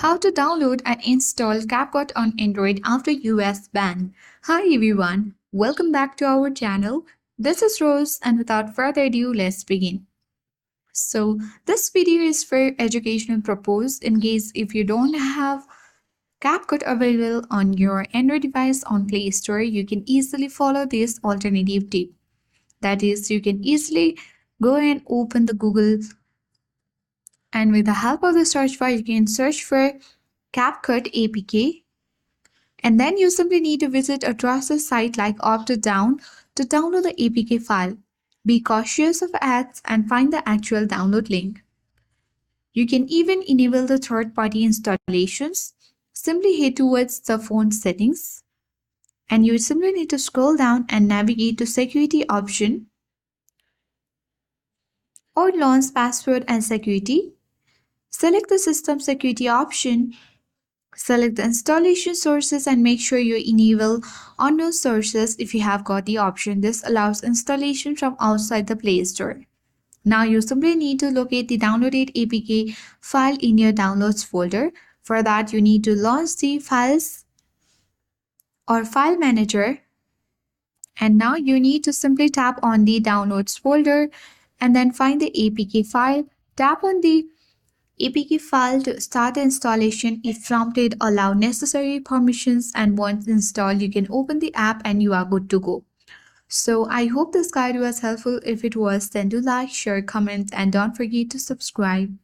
How to download and install CapCut on Android after US ban. Hi everyone, welcome back to our channel. This is Rose and without further ado, let's begin. So this video is for educational purpose in case if you don't have CapCut available on your Android device on Play Store, you can easily follow this alternative tip. That is, you can easily go and open the Google and with the help of the search bar, you can search for CapCut APK, and then you simply need to visit a trusted site like Optodown to download the APK file. Be cautious of ads and find the actual download link. You can even enable the third-party installations. Simply head towards the phone settings and you simply need to scroll down and navigate to security option or launch password and security. Select the system security option. Select the installation sources and make sure you enable unknown sources if you have got the option. This allows installation from outside the Play Store. Now you simply need to locate the downloaded APK file in your downloads folder. For that, you need to launch the files or file manager. And now you need to simply tap on the downloads folder and then find the APK file. Tap on the APK file to start the installation. If prompted, allow necessary permissions, and once installed, you can open the app and you are good to go. So I hope this guide was helpful. If it was, then do like, share, comment, and don't forget to subscribe.